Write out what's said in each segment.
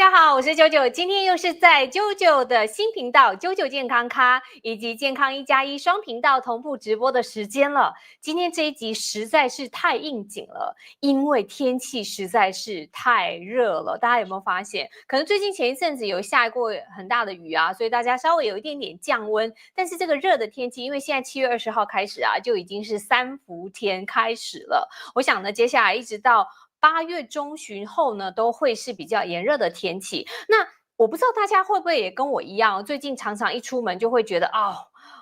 家好，我是九九，今天又是在九九的新频道九九健康咖以及健康1+1双频道同步直播的时间了。今天这一集实在是太应景了，因为天气实在是太热了。大家有没有发现？可能最近前一阵子有下过很大的雨啊，所以大家稍微有一点点降温。但是这个热的天气，因为现在7月20号开始啊，就已经是3伏天开始了。我想呢，接下来一直到8月中旬后呢，都会是比较炎热的天气。那我不知道大家会不会也跟我一样，最近常常一出门就会觉得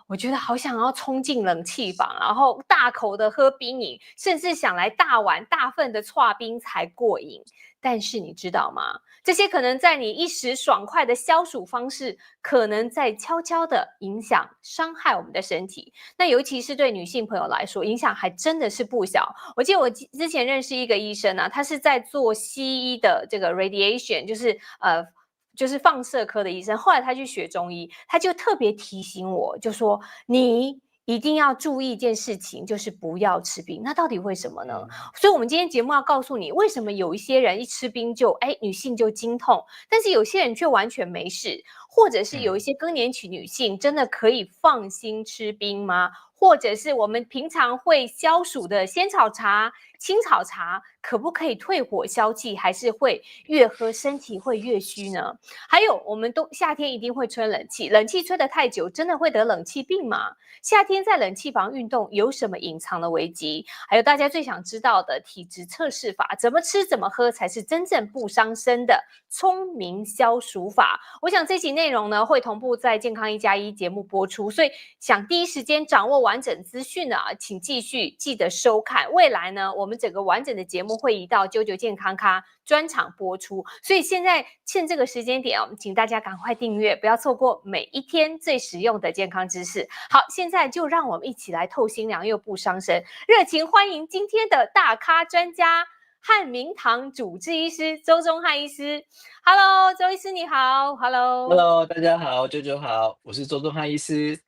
我觉得好想要冲进冷气房，然后大口的喝冰饮，甚至想来大碗大份的剉冰才过瘾。但是你知道吗？这些可能在你一时爽快的消暑方式，可能在悄悄的影响、伤害我们的身体。那尤其是对女性朋友来说，影响还真的是不小。我记得我之前认识一个医生啊，他是在做西医的这个 radiation，就是放射科的医生。后来他去学中医，他就特别提醒我，就说你一定要注意一件事情，就是不要吃冰。那到底为什么呢？所以我们今天节目要告诉你，为什么有一些人一吃冰就女性就经痛，但是有些人却完全没事，或者是有一些更年期女性真的可以放心吃冰吗？或者是我们平常会消暑的仙草茶、青草茶，可不可以退火消气，还是会越喝身体会越虚呢？还有，我们夏天一定会吹冷气，冷气吹得太久，真的会得冷气病吗？夏天在冷气房运动有什么隐藏的危机？还有大家最想知道的体质测试法，怎么吃怎么喝才是真正不伤身的聪明消暑法？我想这期内容呢会同步在健康1+1节目播出，所以想第一时间掌握完整资讯啊，请记得收看。未来呢，我们整个完整的节目会移到九九健康咖专场播出，所以现在趁这个时间点请大家赶快订阅，不要错过每一天最实用的健康知识。好，现在就让我们一起来透心凉又不伤身，热情欢迎今天的大咖专家汉明堂主治医师周宗翰医师。Hello， 周医师你好。Hello， Hello，大家好，舅舅好，我是周宗翰医师。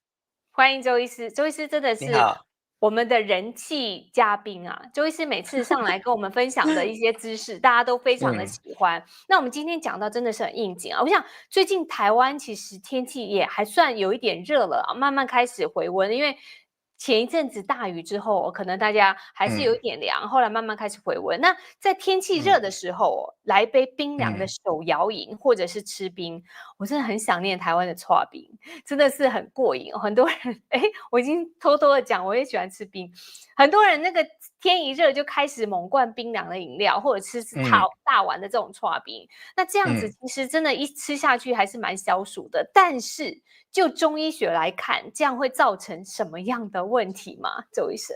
欢迎周医师。周医师真的是你好。我们的人气嘉宾啊！周医师每次上来跟我们分享的一些知识，大家都非常的喜欢。那我们今天讲到真的是很应景啊！我想最近台湾其实天气也还算有一点热了啊，慢慢开始回温，因为前一阵子大雨之后，可能大家还是有一点凉，后来慢慢开始回温。那在天气热的时候，来杯冰凉的手摇饮或者是吃冰，我真的很想念台湾的剉冰，真的是很过瘾。很多人我已经偷偷的讲，我也喜欢吃冰。很多人那个天一热就开始猛灌冰凉的饮料，或者吃大碗的这种剉冰。那这样子其实真的，一吃下去还是蛮消暑的。但是就中医学来看，这样会造成什么样的问题吗？周医生，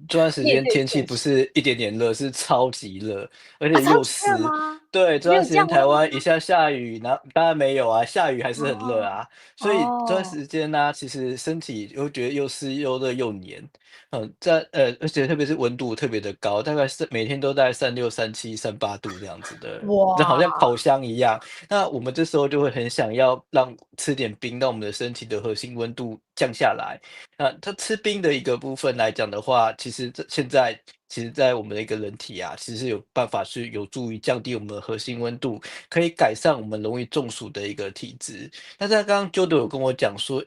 这段时面对间天气现实不是一点点热，是超级热，而啊，且超级热又湿。吗？对，这没有段时间台降温吗？湾一下下雨，当然没有啊，下雨还是很热哦啊。所以这段哦，时间呢，其实身体又觉得又湿又热又黏。而且特别是温度特别的高，大概是每天都在36、37、38度这样子的，这好像哇，烤箱一样。那我们这时候就会很想要吃点冰，让我们的身体的核心温度降下来。那它吃冰的一个部分来讲的话，其实在我们的一个人体啊，其实是有办法是有助于降低我们的核心温度，可以改善我们容易中暑的一个体质。那在刚刚 Jodo 有跟我讲说，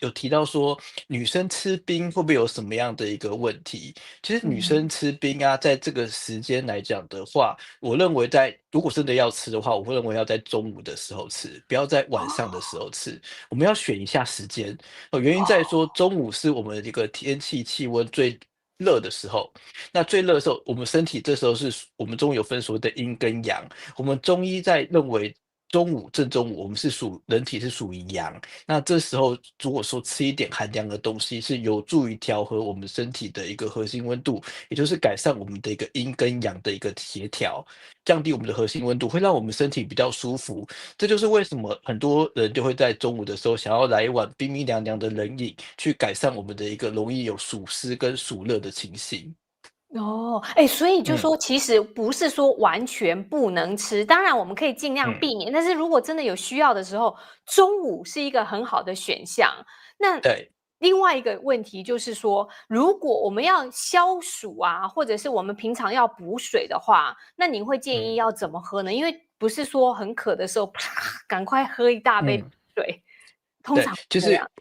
有提到说女生吃冰会不会有什么样的一个问题？其实女生吃冰啊，在这个时间来讲的话，我认为如果真的要吃的话，我会认为要在中午的时候吃，不要在晚上的时候吃。我们要选一下时间。原因在说中午是我们的一个天气气温最热的时候。那最热的时候，我们身体这时候我们中医有分所谓的阴跟阳。我们中医在认为正中午，我们人体是属于阳。那这时候如果说吃一点寒凉的东西，是有助于调和我们身体的一个核心温度，也就是改善我们的一个阴跟阳的一个协调，降低我们的核心温度，会让我们身体比较舒服。这就是为什么很多人就会在中午的时候想要来一碗冰冰凉凉的冷饮，去改善我们的一个容易有暑湿跟暑热的情形。所以就嗯说其实不是说完全不能吃，当然我们可以尽量嗯，避免，但是如果真的有需要的时候，中午是一个很好的选项。那对。另外一个问题就是说，如果我们要消暑啊，或者是我们平常要补水的话，那您会建议嗯要怎么喝呢？因为不是说很渴的时候，啪，赶快喝一大杯嗯。水，通对，常是就是这样。嗯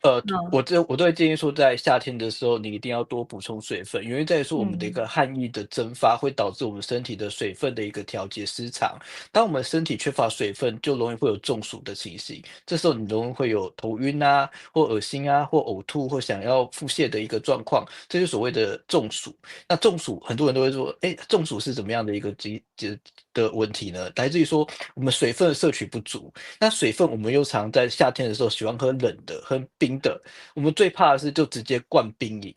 我都会建议说，在夏天的时候，你一定要多补充水分，因为在于说我们的一嗯个汗液的蒸发会导致我们身体的水分的一个调节失常。当我们身体缺乏水分，就容易会有中暑的情形。这时候你容易会有头晕啊，或恶心啊，或呕吐，或想要腹泻的一个状况，这就是所谓的中暑。那中暑很多人都会说，哎，中暑是怎么样的一个的问题呢？来自于说我们水分的摄取不足。那水分我们又常在夏天的时候喜欢喝冷的、喝冰的，我们最怕的是就直接灌冰饮，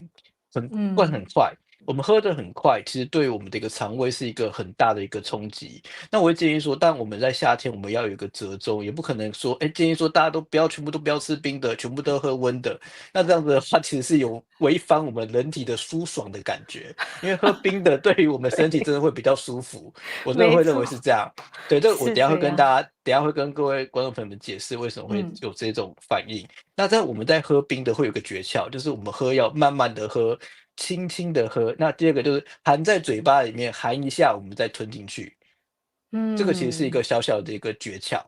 灌很嗯，快，我们喝得很快，其实对我们的一个肠胃是一个很大的一个冲击。那我会建议说，但我们在夏天我们要有一个折中，也不可能说，哎，建议说大家都不要全部都不要吃冰的，全部都喝温的。那这样子的话，其实是有违反我们人体的舒爽的感觉，因为喝冰的对于我们身体真的会比较舒服，我真的会认为没错，是这样。对，这我是等一下会这样。跟大家，等一下会跟各位观众朋友们解释为什么会嗯，有这种反应。那在我们在喝冰的会有个诀窍，就是我们喝要慢慢的喝，轻轻的喝。那第二个就是含在嘴巴里面，含一下我们再吞进去。这个其实是一嗯，个小小的一个诀窍，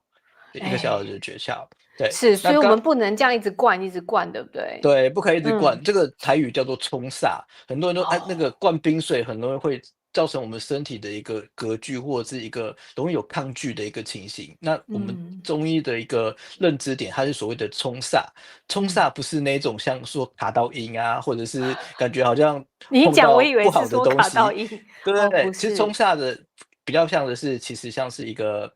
对一个小小哎，的诀窍。对，是，那刚所以我们不能这样一直灌一直灌，对不对？对，不可以一直灌，嗯，这个台语叫做冲煞。很多人都哎，那个哦，灌冰水很容易会造成我们身体的一个隔拒，或者是一个容易有抗拒的一个情形。那我们嗯中医的一个认知点，它是所谓的冲煞。冲嗯，煞不是那种像说卡到阴啊，或者是感觉好像你一碰讲我以为到不好的是说卡到东西，音，对对哦，不对。其实冲是，煞的比较像的是，其实像是一个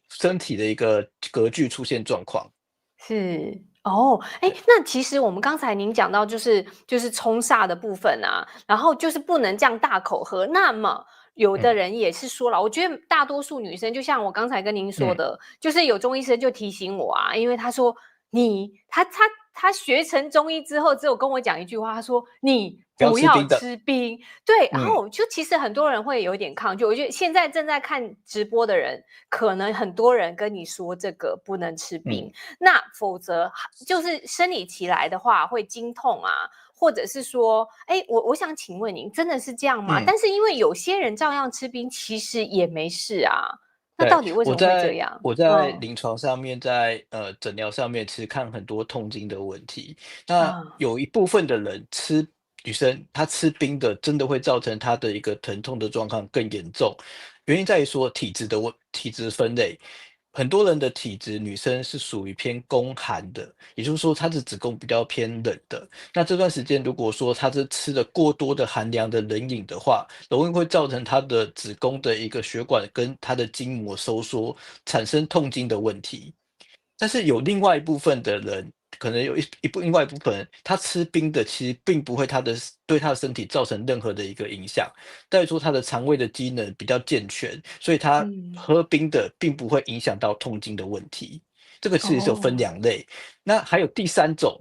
身体的一个隔拒出现状况。是，哦，哎，对，那其实我们刚才您讲到就是冲煞的部分啊，然后就是不能这样大口喝。那么有的嗯人也是说了，我觉得大多数女生就像我刚才跟您说嗯，的，就是有中医生就提醒我啊，因为他说他学成中医之后，只有跟我讲一句话，他说你不要不要吃冰的。吃冰。对，然嗯后就其实很多人会有一点抗拒，我觉得现在正在看直播的人，可能很多人跟你说这个不能吃冰，嗯那否则就是生理期来的话会经痛啊，或者是说，哎，我想请问您，真的是这样吗？嗯，但是因为有些人照样吃冰，其实也没事啊，那对，到底为什么会这我在样？我在嗯临床上面，在诊疗上面，其实看很多痛经的问题。那啊，有一部分的人女生她吃冰的，真的会造成她的一个疼痛的状况更严重。原因在于说体质分类，很多人的体质，女生是属于偏宫寒的，也就是说她的子宫比较偏冷的。那这段时间如果说她是吃了过多的寒凉的冷饮的话，容易会造成她的子宫的一个血管跟她的筋膜收缩，产生痛经的问题。但是有另外一部分的人，可能有另外一部分人，他吃冰的其实并不会对他的身体造成任何的一个影响，在于说他的肠胃的机能比较健全，所以他嗯，喝冰的并不会影响到痛经的问题。这个其实是有分哦，两类。那还有第三种，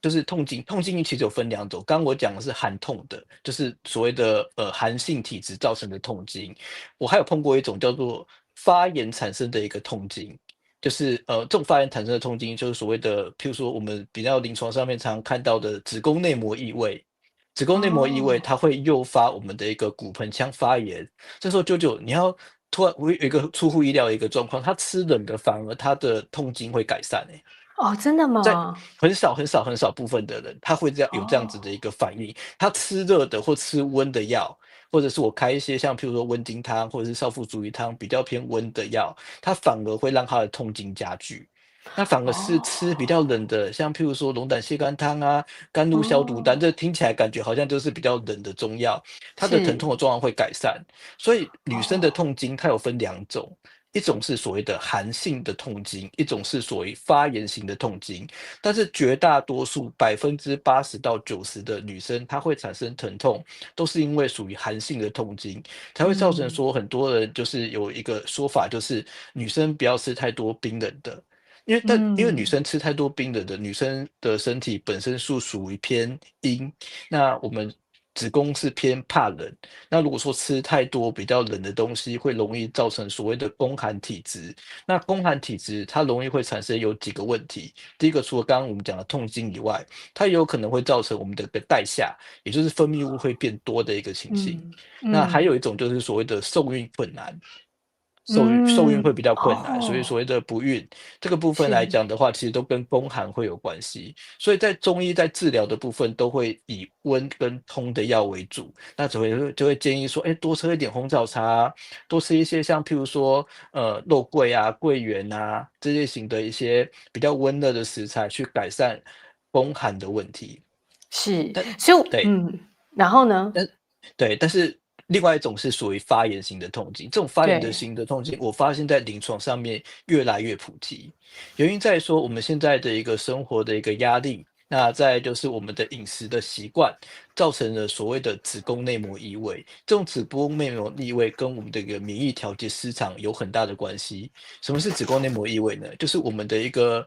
就是痛经。痛经其实有分两种，刚刚我讲的是寒痛的，就是所谓的寒性体质造成的痛经。我还有碰过一种叫做发炎产生的一个痛经。就是这种发炎产生的痛经，就是所谓的，譬如说我们比较临床上面常看到的子宫内膜异位。子宫内膜异位，哦，它会诱发我们的一个骨盆腔发炎。这时候你要突然会有一个出乎意料的一个状况，他吃冷的反而他的痛经会改善欸。哦，真的在吗？很少部分的人，他会有这样子的哦，一个反应。他吃热的或吃温的药，或者是我开一些像譬如说温经汤或者是少妇足浴汤比较偏温的药，它反而会让他的痛经加剧。那反而是吃比较哦，冷的，像譬如说龙胆泻肝汤啊、甘露消毒丹，哦，这听起来感觉好像就是比较冷的中药，它的疼是，痛的状况会改善。所以女生的哦，痛经它有分两种，一种是所谓的寒性的痛经，一种是所谓发炎型的痛经。但是绝大多数80%到90%的女生，她会产生疼痛，都是因为属于寒性的痛经，才会造成嗯说很多人就是有一个说法，就是女生不要吃太多冰冷的。因为女嗯，生吃太多冰冷的，女生的身体本身是属于偏阴，那我们子宫是偏怕冷。那如果说吃太多比较冷的东西，会容易造成所谓的宫寒体质。那宫寒体质它容易会产生有几个问题。第一个，除了刚刚我们讲的痛经以外，它也有可能会造成我们的个带下，也就是分泌物会变多的一个情形。嗯那还嗯，有一种就是所谓的受孕困难。受孕嗯，会比较困难，所以哦，所谓的不孕这个部分来是讲的话，其实都跟宫寒会有关系。所以在中医在治疗的部分都会以温跟通的药为主，那就会建议说，哎，多喝一点红枣茶啊，多吃一些像譬如说肉桂啊、桂圆啊这类型的一些比较温热的食材，去改善宫寒的问题。是，但所以对，然后呢？但对，但是另外一种是属于发炎型的痛经，这种发炎的对，型的痛经，我发现在临床上面越来越普及。原因在于说我们现在的一个生活的一个压力，那再来就是我们的饮食的习惯，造成了所谓的子宫内膜异位。这种子宫内膜异位跟我们的一个免疫调节失常有很大的关系。什么是子宫内膜异位呢？就是我们的一个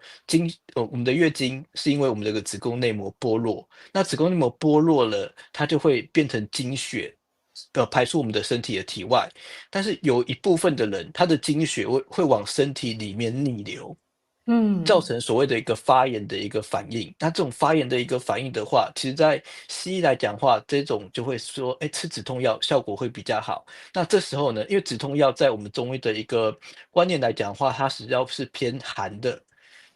我们的月经是因为我们的一个子宫内膜剥落，那子宫内膜剥落了，它就会变成经血，排出我们的身体的体外。但是有一部分的人，他的经血会往身体里面逆流，造嗯，成所谓的一个发炎的一个反应。那这种发炎的一个反应的话，其实在西医来讲话，这种就会说，哎，吃止痛药效果会比较好。那这时候呢，因为止痛药在我们中医的一个观念来讲的话，它实际上是偏寒的。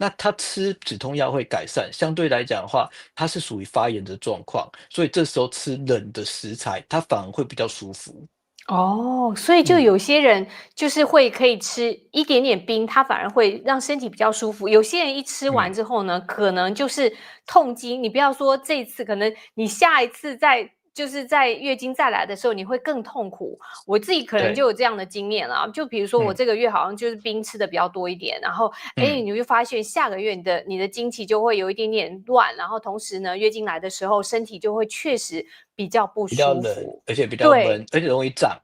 那他吃止痛药会改善，相对来讲的话，它是属于发炎的状况，所以这时候吃冷的食材，它反而会比较舒服。哦，所以就嗯，有些人就是会可以吃一点点冰，它反而会让身体比较舒服。有些人一吃完嗯，之后呢，可能就是痛经。你不要说这次，可能你下一次就是在月经再来的时候，你会更痛苦。我自己可能就对，有这样的经验啦，就比如说我嗯，这个月好像就是冰吃的比较多一点，然后嗯，你就发现下个月你的经期就会有一点点乱，然后同时呢，月经来的时候身体就会确实比较不比较冷，舒服。而且比较闷，对，而且容易胀。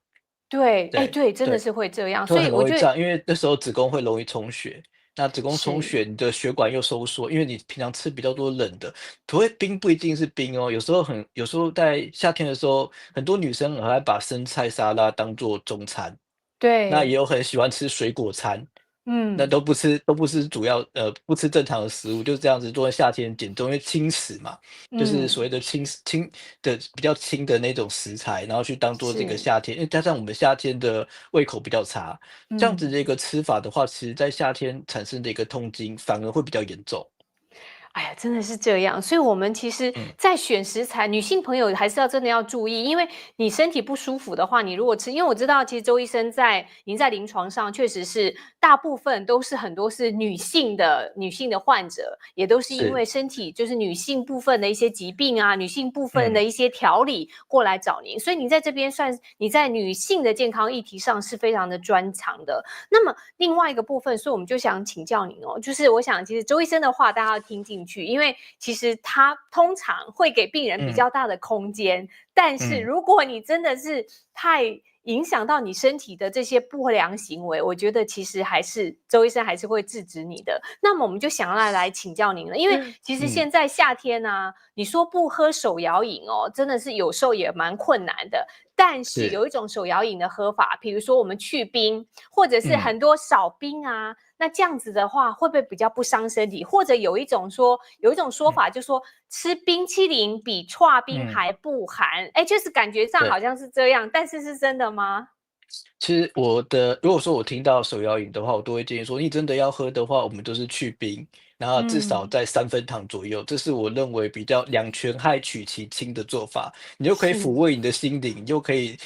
对，哎，对对，真的对，是会这样，就所以我觉得很容易胀，因为那时候子宫会容易充血。那子宫充是，血，你的血管又收缩，因为你平常吃比较多冷的，所谓冰不一定是冰哦，有时候在夏天的时候，很多女生很爱把生菜沙拉当做中餐，那也对，有很喜欢吃水果餐，那嗯，都不吃不吃正常的食物，就是这样子做在夏天减重，因为轻食嘛，就是所嗯，谓的轻的比较轻的那种食材，然后去当做这个是，夏天，因为加上我们夏天的胃口比较差，这样子嗯。的一个吃法的话，其实在夏天产生的一个痛经反而会比较严重。哎呀，真的是这样，所以我们其实嗯，在选食材，女性朋友还是要真的要注意，因为你身体不舒服的话，你如果吃，因为我知道其实周医生您在临床上确实是大部分都是很多是女性的患者，也都是因是，为身体就是女性部分的一些疾病啊，女性部分嗯，的一些调理过来找您，所以你在这边算你在女性的健康议题上是非常的专长的。那么另外一个部分，所以我们就想请教您哦，就是我想其实周医生的话大家要听进去，因为其实他通常会给病人比嗯，较大的空间，但是嗯，如果你真的是太影响到你身体的这些不良行为，我觉得其实还是周医生还是会制止你的。那么我们就想要来请教您了，因为其实嗯，现在夏天啊，你说不喝手摇饮哦，真的是有时候也蛮困难的。但是是，有一种手摇饮的喝法，比如说我们去冰，或者是嗯，很多少冰啊，那这样子的话，会不会比较不伤身体？或者有一种说嗯，法，就说吃冰淇淋比刨冰嗯，还不寒，哎，就是感觉上好对。像是这样，但是是真的吗？其实如果说我听到手摇饮的话，我都会建议说，你真的要喝的话，我们都是去冰，然后至少嗯，在3分糖左右，这是我认为比较两全害取其轻的做法。你就可以抚是慰你的心灵，你就可以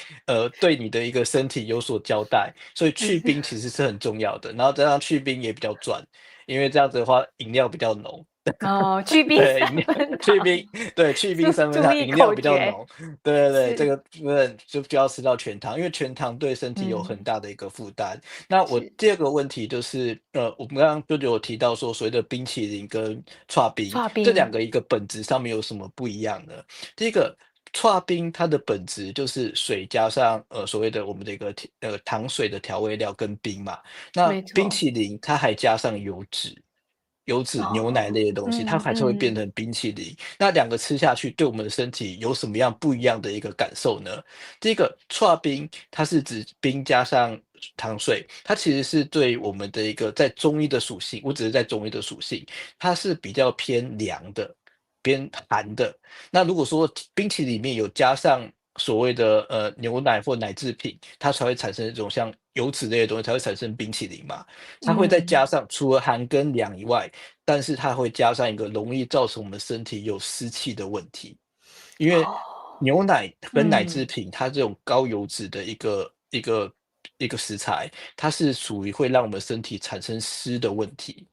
对你的一个身体有所交代。所以去是冰其实是很重要的，然后加上去冰也比较赚，因为这样子的话饮料比较浓。哦，去冰对，三分去糖，冰，对，去冰注意3分糖，饮料口诀，比较浓。对对对，这是个部分就要吃到全糖，因为全糖对身体有很嗯大的一个负担。那我是第二个问题就是，我们刚刚就有提到说，所谓的冰淇淋跟刨冰这两刨冰个一个本质上面有什么不一样呢？第一个，刨冰它的本质就是水加上所谓的我们的一个糖水的调味料跟冰嘛。那冰没错，淇淋它还加上油脂。油脂、牛奶哦，类的东西，它嗯还是会变嗯，成冰淇淋。那两个吃下去，对我们的身体有什么样不一样的一个感受呢？第一个，刨冰，它是指冰加上糖水，它其实是对我们的一个在中医的属性，我只是在中医的属性，它是比较偏凉的、偏寒的。那如果说冰淇淋里面有加上所谓的牛奶或奶制品，它才会产生一种像油脂类的东西才会产生冰淇淋嘛。它会再嗯，加上除了含跟氧以外，但是它会加上一个容易造成我们身体有湿气的问题。因为哦，牛奶跟奶制嗯，品，它这种高油脂的一个食材，它是属于会让我们身体产生湿的问题。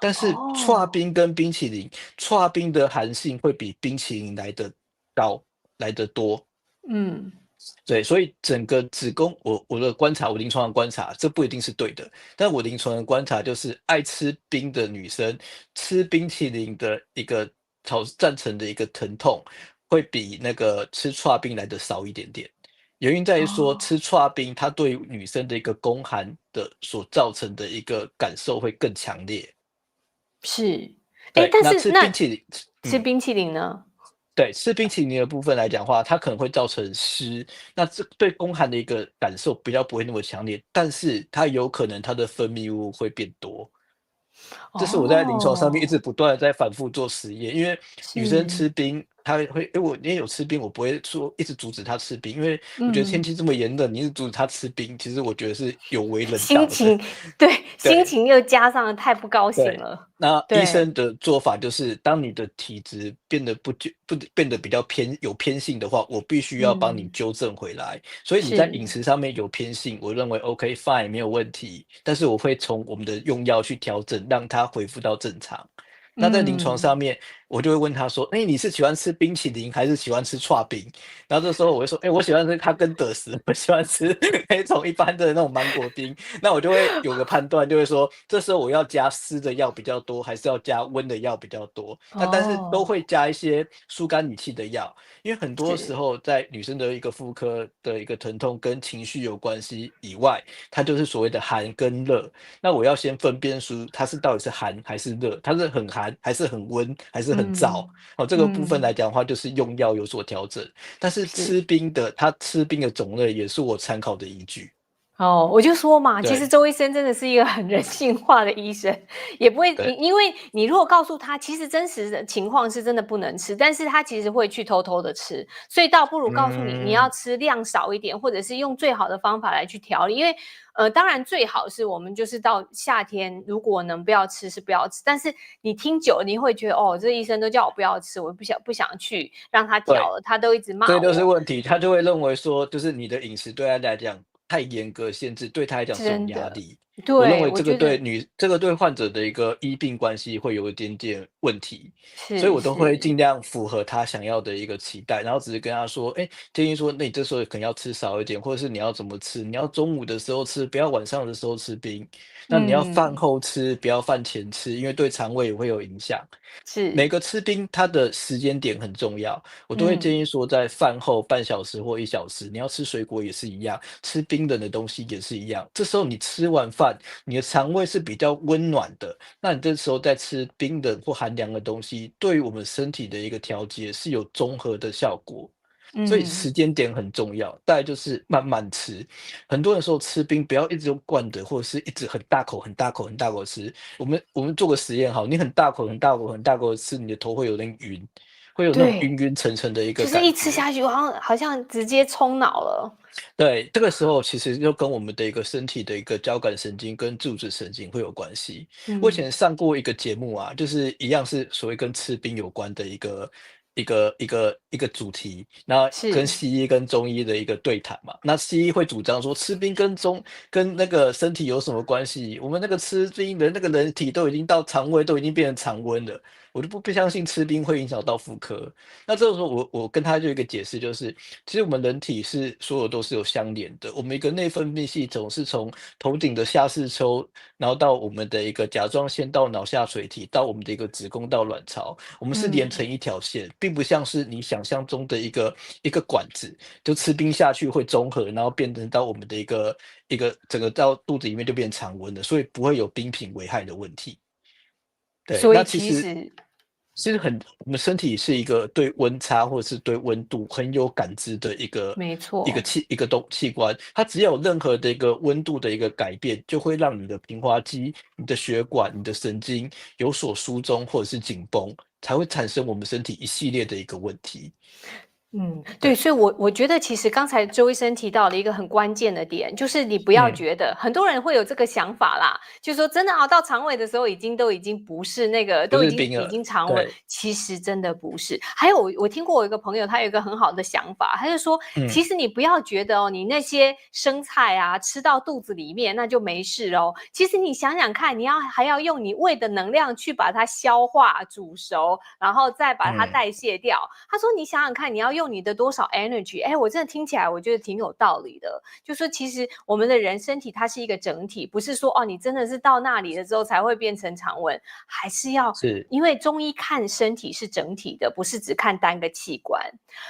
但是剉哦，冰跟冰淇淋，剉冰的含性会比冰淇淋来得高，来得多。嗯，对，所以整个子宫，我的观察，我临床的观察，这不一定是对的，但我临床的观察就是，爱吃冰的女生吃冰淇淋的一个造成的一个疼痛，会比那个吃剉冰来的少一点点。原因在于说，哦，吃剉冰它对女生的一个宫寒的所造成的一个感受会更强烈。是。诶，对，那但是那吃冰淇淋，嗯。吃冰淇淋呢？对，吃冰淇淋的部分来讲的话，它可能会造成湿，那这对宫寒的一个感受比较不会那么强烈，但是它有可能它的分泌物会变多。这是我在临床上面一直哦，不断的在反复做实验，因为女生是，吃冰，她会我也有吃冰，我不会说一直阻止她吃冰，因为我觉得天嗯。气这么炎热，你一直阻止她吃冰，其实我觉得是有违人道的。心情对，心对，情又加上了太不高兴对，了。那医对，生的做法就是，当你的体质不变得比较有偏性的话，我必须要帮你嗯，纠正回来。所以你在饮是，食上面有偏性，我认为 OK fine 没有问题，但是我会从我们的用药去调整，让它恢复到正常。那在临床嗯，上面，我就会问他说：“哎，你是喜欢吃冰淇淋还是喜欢吃刨冰？”然后这时候我会说：“哎，我喜欢吃哈根达斯，我喜欢吃那种一般的那种芒果冰。”那我就会有个判断，就会说，这时候我要加湿的药比较多，还是要加温的药比较多？那但是都哦，会加一些疏肝理气的药，因为很多时是，候在女生的一个妇科的一个疼痛跟情绪有关系以外，它就是所谓的寒跟热。那我要先分辨出它是到底是寒还是热，它是很寒还是很温还是很燥。嗯，哦，这个部分来嗯，讲的话，就是用药有所调整。但是吃是。冰的，它吃冰的种类也是我参考的依据。哦，我就说嘛，其实对周医生真的是一个很人性化的医生，也不会对，因为你如果告诉他，其实真实的情况是真的不能吃，但是他其实会去偷偷的吃，所以倒不如告诉你，你要嗯，吃量少一点，或者是用最好的方法来去调理。因为当然最好是我们就是到夏天，如果能不要吃是不要吃，但是你听久了，你会觉得哦，这医生都叫我不要吃，我不想去让他调对。了，他都一直这就是骂我，问题，他就会认为说，就是你的饮食对他来讲太严格限制，对他来讲是种真的，压力。我认对，为我觉得这个对患者的一个医病关系会有一点点问题，所以是我都会是，尽量符合他想要的一个期待，然后只是跟他说，哎，建议说，那你这时候可能要吃少一点，或者是你要怎么吃，你要中午的时候吃，不要晚上的时候吃冰，那你要饭嗯。后吃，不要饭前吃，因为对肠胃也会有影响。每是，个吃冰它的时间点很重要，我都会建嗯，议说，在饭后半小时或1小时，你要吃水果也是一样，吃冰冷的东西也是一样。这时候你吃完饭，你的肠胃是比较温暖的，那你这时候再吃冰冷或寒凉的东西，对于我们身体的一个调节是有综合的效果。所以嗯，时间点很重要，再来就是慢慢吃。很多人说吃冰不要一直用灌的，或者是一直很大口、很大口、很大口吃。我们做个实验好，你很大口、很大口、很大口的吃，你的头会有点晕，会有那种晕对，晕沉沉的一个就是一吃感觉。下去，好像直接冲脑了。对，这个时候其实就跟我们的一个身体的一个交感神经跟自主神经会有关系。我以嗯，前上过一个节目啊，就是一样是所谓跟吃冰有关的一个主题，那跟是，西医跟中医的一个对谈嘛。那西医会主张说吃冰跟那个身体有什么关系？我们那个吃冰的那个人体都已经到肠胃都已经变成常温了，我就不相信吃冰会影响到妇科。那这个时候我跟他就有一个解释，就是其实我们人体是所有都是有相连的，我们一个内分泌系统是从头顶的下视丘，然后到我们的一个甲状腺，到脑下垂体，到我们的一个子宫，到卵巢，我们是连成嗯，一条线，并不像是你想象中的一个管子，就吃冰下去会中和，然后变成到我们的一个整个到肚子里面就变常温了，所以不会有冰品危害的问题。对，所以那其实其实我们身体是一个对温差或者是对温度很有感知的没错，一个器官，它只要有任何的一个温度的一个改变，就会让你的平滑肌、你的血管、你的神经有所疏松或者是紧绷，才会产生我们身体一系列的一个问题。对，对，所以我觉得其实刚才周医生提到了一个很关键的点，就是你不要嗯，觉得很多人会有这个想法啦，就说真的熬到肠胃的时候，都已经不是那个，不都已经是冰了，肠胃，对，其实真的不是。还有我听过我一个朋友，他有一个很好的想法，他就说，其嗯，实你不要觉得哦，你那些生菜啊吃到肚子里面那就没事哦。其实你想想看，还要用你胃的能量去把它消化煮熟，然后再把它嗯，代谢掉。他说你想想看，你要用你的多少 energy？哎，我真的听起来我觉得挺有道理的。就说其实我们的人身体它是一个整体，不是说哦你真的是到那里了之后才会变成常温，还是要是因为中医看身体是整体的，不是只看单个器官。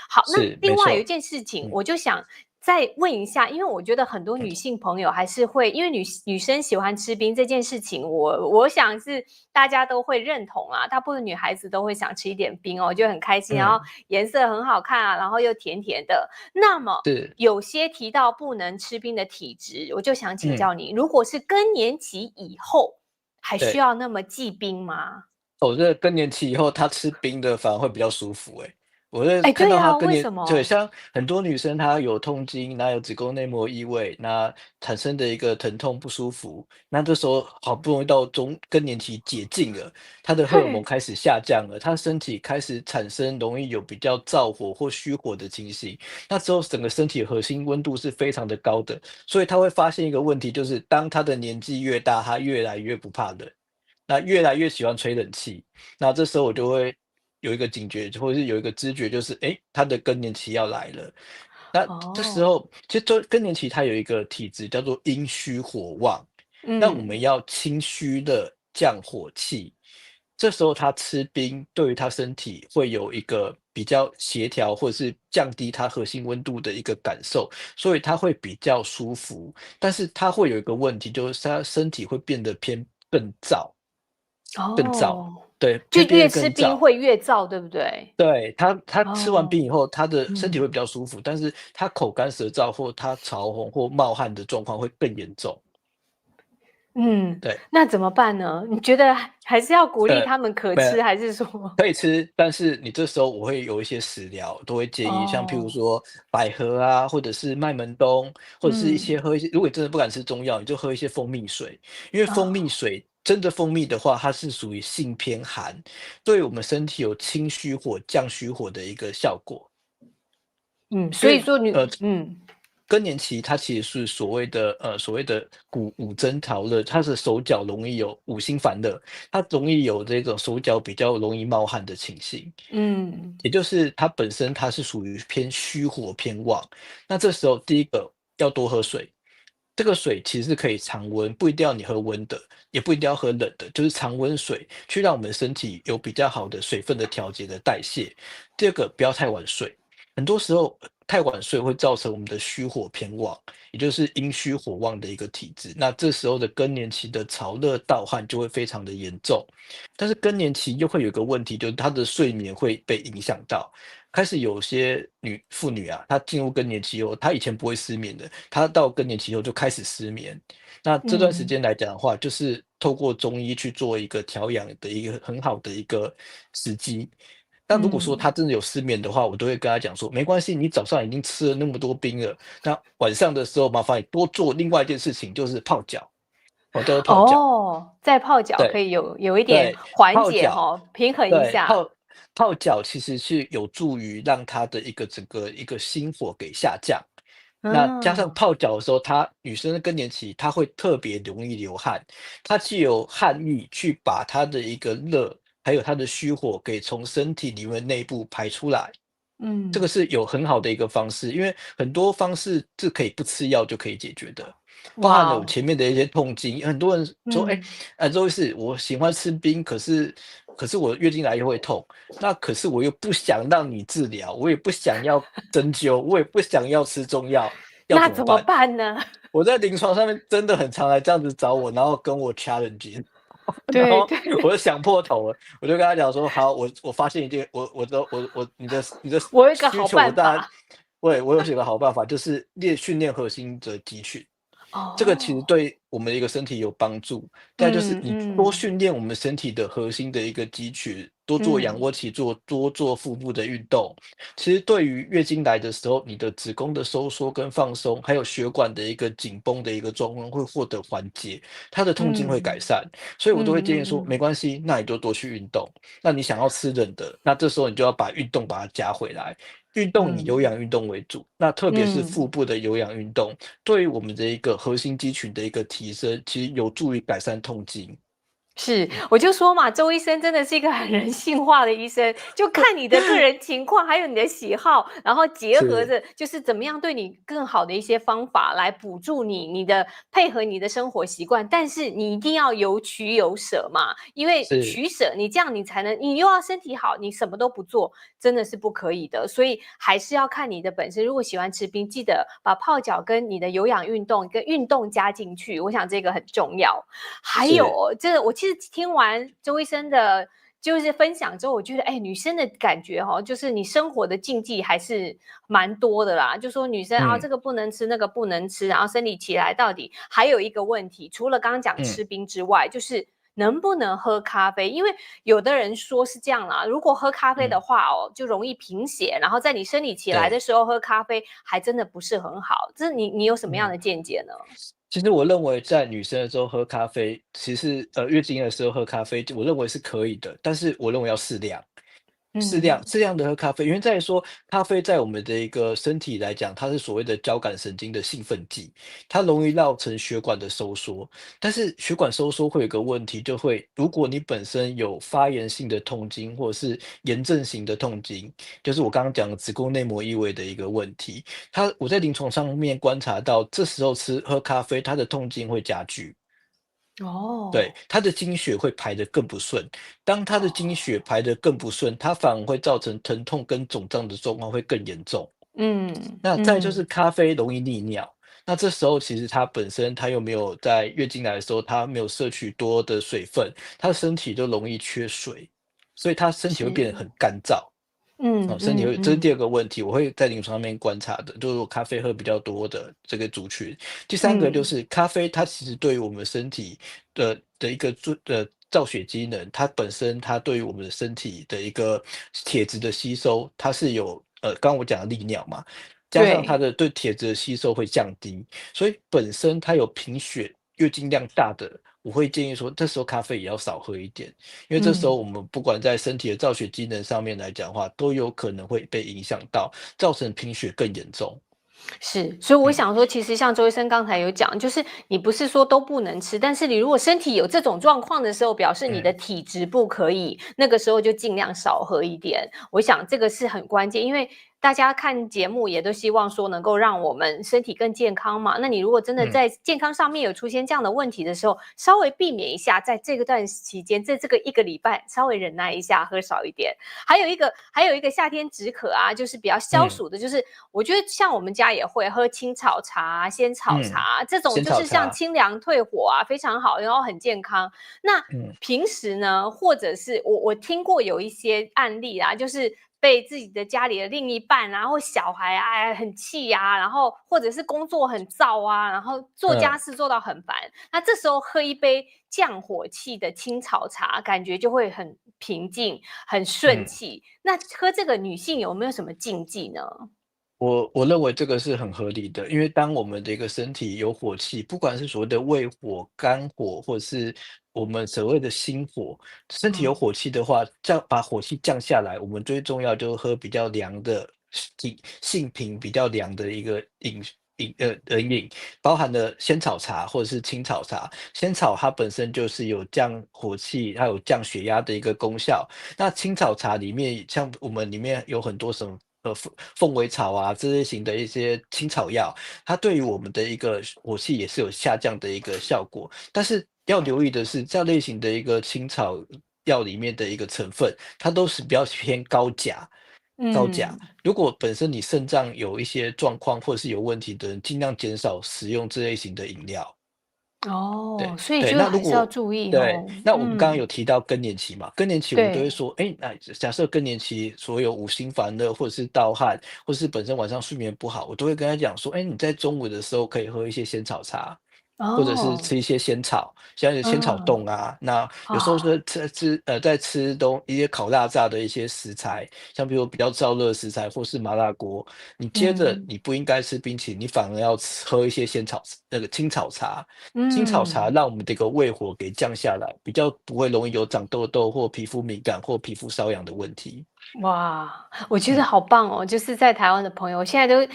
好，那是，另外有一没错，件事情，嗯我就想再问一下，因为我觉得很多女性朋友还是会，因为女生喜欢吃冰这件事情，我想是大家都会认同啊，大部分女孩子都会想吃一点冰哦，就很开心，然后嗯，颜色很好看啊，然后又甜甜的。那么是，有些提到不能吃冰的体质，我就想请嗯，教你，如果是更年期以后，还需对。要那么忌冰吗？我觉得更年期以后，她吃冰的反而会比较舒服诶。我在哎，看到她对啊，为更年对，什么？像很多女生她有痛经，那有子宫内膜异位，那产生的一个疼痛不舒服，那这时候好不容易到更年期解禁了，她的荷尔蒙嘿，开始下降了，她身体开始产生容易有比较燥火或虚火的情形，那时候整个身体核心温度是非常的高的，所以她会发现一个问题，就是当她的年纪越大，她越来越不怕冷。那越来越喜欢吹冷气，那这时候我就会有一个警觉，或者是有一个知觉，就是他的更年期要来了。那这时哦，候，其实更年期它有一个体质叫做阴虚火旺，那我们嗯。要清虚的降火气。这时候他吃冰，对于他身体会有一个比较协调，或者是降低他核心温度的一个感受，所以他会比较舒服。但是他会有一个问题，就是他身体会变得更燥。更燥，哦，对，就会变越吃冰得更燥。会越燥，对不对？对，他吃完哦，冰以后，他的身体会嗯比较舒服，但是他口干舌燥或他潮红或冒汗的状况会更严重。嗯，对，那怎么办呢？你觉得还是要鼓励呃，他们可没有，吃，还是说可以吃，但是你这时候我会有一些食疗，都会建议，像譬如哦，说百合啊，或者是麦门冬，或者是嗯，喝一些，如果你真的不敢吃中药，你就喝一些蜂蜜水，因为蜂蜜哦，水真的蜂蜜的话，它是属于性偏寒，对我们身体有清虚火、降虚火的一个效果。嗯，因为所以说更年期它其实是所谓的五蒸陶热，它的手脚容易有五心烦热，它容易有这种手脚比较容易冒汗的情形，嗯，也就是它本身它是属于偏虚火偏旺。那这时候第一个要多喝水，这个水其实是可以常温，不一定要你喝温的，也不一定要喝冷的，就是常温水，去让我们身体有比较好的水分的调节的代谢。第二个，不要太晚睡，很多时候太晚睡会造成我们的虚火偏旺，也就是阴虚火旺的一个体质。那这时候的更年期的潮热盗汗就会非常的严重。但是更年期又会有一个问题，就是她的睡眠会被影响到。开始有些妇女啊，她进入更年期后，她以前不会失眠的，她到更年期后就开始失眠。那这段时嗯，间来讲的话，就是透过中医去做一个调养的一个很好的一个时机。那如果说嗯，她真的有失眠的话，我都会跟她讲说，没关系，你早上已经吃了那么多冰了，那晚上的时候麻烦你多做另外一件事情，就是泡脚，叫做泡脚。哦，再泡脚可对以有一点对，缓泡脚。解哈，平衡一对，下。泡脚其实是有助于让他的整个一个心火给下降。那加上嗯，泡脚的时候，女生的更年期，她会特别容易流汗，她既有汗液去把她的一个热，还有她的虚火给从身体里面内部排出来。这个嗯，是有很好的一个方式，因为很多方式是可以不吃药就可以解决的，包含了我哇哦，前面的一些痛经，很多人说，嗯，周医师，我喜欢吃冰，可是我月经来又会痛，那可是我又不想让你治疗，我也不想要针灸，我也不想要吃中药，要那怎么怎么办？办呢？我在临床上面真的很常来这样子找我，然后跟我 challenge。然后对对对，我就想破头了，我就跟他讲说，好，我发现一件，你的需我有一个好求我当然，办法。我有几个好办法，就是训练核心的肌群。这个其实哦，对我们的一个身体有帮助。再就是嗯你多嗯训练我们身体的核心的一个肌群，多做仰嗯，卧起坐，多做腹部的运动。其实对于月经来的时候，你的子宫的收缩跟放松，还有血管的一个紧绷的一个状况会获得缓解，它的痛经会改嗯善。所以我都会建议说，没嗯嗯嗯，关系，那你就多去运动。那你想要吃冷的，那这时候你就要把运动把它加回来。运动以有嗯氧运动为主，那特别是腹嗯。部的有氧运动，对于我们的一个核心肌群的一个提升，其实有助于改善痛经。是，嗯，我就说嘛，周医生真的是一个很人性化的医生，就看你的个人情况，还有你的喜好，然后结合是着就是怎么样对你更好的一些方法来补助你的配合你的生活习惯，但是你一定要有取有舍嘛，因为是取舍你这样你才能，你又要身体好，你什么都不做，真的是不可以的，所以还是要看你的本身。如果喜欢吃冰，记得把泡脚跟你的有氧运动跟运动加进去，我想这个很重要。还是，有，这我其实听完周医生的，就是分享之后，我觉得，哎，女生的感觉哈、哦，就是你生活的禁忌还是蛮多的啦。就说女生啊，这嗯个不能吃，那个不能吃，然后生理期来到底还有一个问题，除了刚刚讲嗯，吃冰之外，就是能不能喝咖啡？因为有的人说是这样啦，如果喝咖啡的嗯，话哦，就容易贫血，然后在你生理期来的对，时候喝咖啡，还真的不是很好。这你有什么样嗯。的见解呢？其实我认为在女生的时候喝咖啡，其实月经的时候喝咖啡，我认为是可以的，但是我认为要适量。嗯，适量的喝咖啡，因为在于说咖啡在我们的一个身体来讲，它是所谓的交感神经的兴奋剂，它容易造成血管的收缩。但是血管收缩会有个问题，就会如果你本身有发炎性的痛经，或者是炎症型的痛经，就是我刚刚讲的子宫内膜异位的一个问题，我在临床上面观察到，这时候喝咖啡，它的痛经会加剧。对，哦。他的经血会排得更不顺，当他的经血排得更不顺，它反而会造成疼痛跟肿胀的状况会更严重。嗯那再就是嗯，咖啡容易利尿，那这时候其实它本身它又没有在月经来的时候，它没有摄取多的水分，它的身体就容易缺水，所以它身体会变得是，很干燥。嗯身体会这是第嗯二个问题，我会在临床上面观察的，就是我咖啡喝比较多的这个族群。第三个就嗯是咖啡，它其实对于我们身体的一个造血机能，它本身它对于我们的身体的一个铁质的吸收，它是有刚刚我讲的利尿嘛，加上它对，的对铁质的吸收会降低，所以本身它有贫血、月经量大的，我会建议说，这时候咖啡也要少喝一点。因为这时候我嗯。们不管在身体的造血机能上面来讲的话，都有可能会被影响到，造成贫血更严重。是，所以我嗯想说，其实像周医生刚才有讲，就是你不是说都不能吃，但是你如果身体有这种状况的时候，表示你的嗯体质不可以，那个时候就尽量少喝一点。我想这个是很关键，因为大家看节目也都希望说能够让我们身体更健康嘛。那你如果真的嗯在健康上面有出现这样的问题的时候，稍微避免一下，在这个段期间，在这个一个礼拜稍微忍耐一下，喝少一点。还有一个夏天止渴啊，就是比较消嗯暑的，就是我觉得像我们家也会喝青草茶、仙草嗯，茶这种，仙就是像草茶，清凉退火啊，非常好，然后很健康。那嗯平时呢，或者是我听过有一些案例啊，就是被自己的家里的另一半啊或小孩啊很气啊，然后或者是工作很燥啊，然后做嗯家事做到很烦，那这时候喝一杯降火气的青草茶，感觉就会很平静、很顺嗯。气。那喝这个女性有没有什么禁忌呢？我认为这个是很合理的，因为当我们的一个身体有火气，不管是所谓的胃火、肝火，或者是我们所谓的心火，身体有嗯，火气的话，把火气降下来，我们最重要就是喝比较凉的性平比较凉的一个冷饮，包含了仙草茶或者是青草茶。仙草它本身就是有降火气，它有降血压的一个功效。那青草茶里面，像我们里面有很多什么凤尾草啊这类型的一些青草药，它对于我们的一个火气也是有下降的一个效果。但是要留意的是，这样类型的一个青草药里面的一个成分，它都是比较偏高钾。高钾，嗯。如果本身你肾脏有一些状况或者是有问题的人，尽量减少使用这类型的饮料。哦，对对，所以就那如果还是要注意对，哦。那我们刚刚嗯，有提到更年期嘛，更年期我们都会对，说，哎，那假设更年期所有五心烦热，或者是盗汗，或是本身晚上睡眠不好，我都会跟他讲说，哎，你在中午的时候可以喝一些仙草茶，或者是哦，吃一些仙草，像有仙草冻嗯，啊。那有时候啊，是在吃一些烤腊炸的一些食材，像比如比较燥热的食材或是麻辣锅，你接着嗯，你不应该吃冰淇淋，你反而要喝一些那个青草茶。青草茶嗯。让我们这个胃火给降下来，比较不会容易有长痘痘或皮肤敏感或皮肤瘙痒的问题。哇，我觉得嗯，好棒哦！就是在台湾的朋友，现在都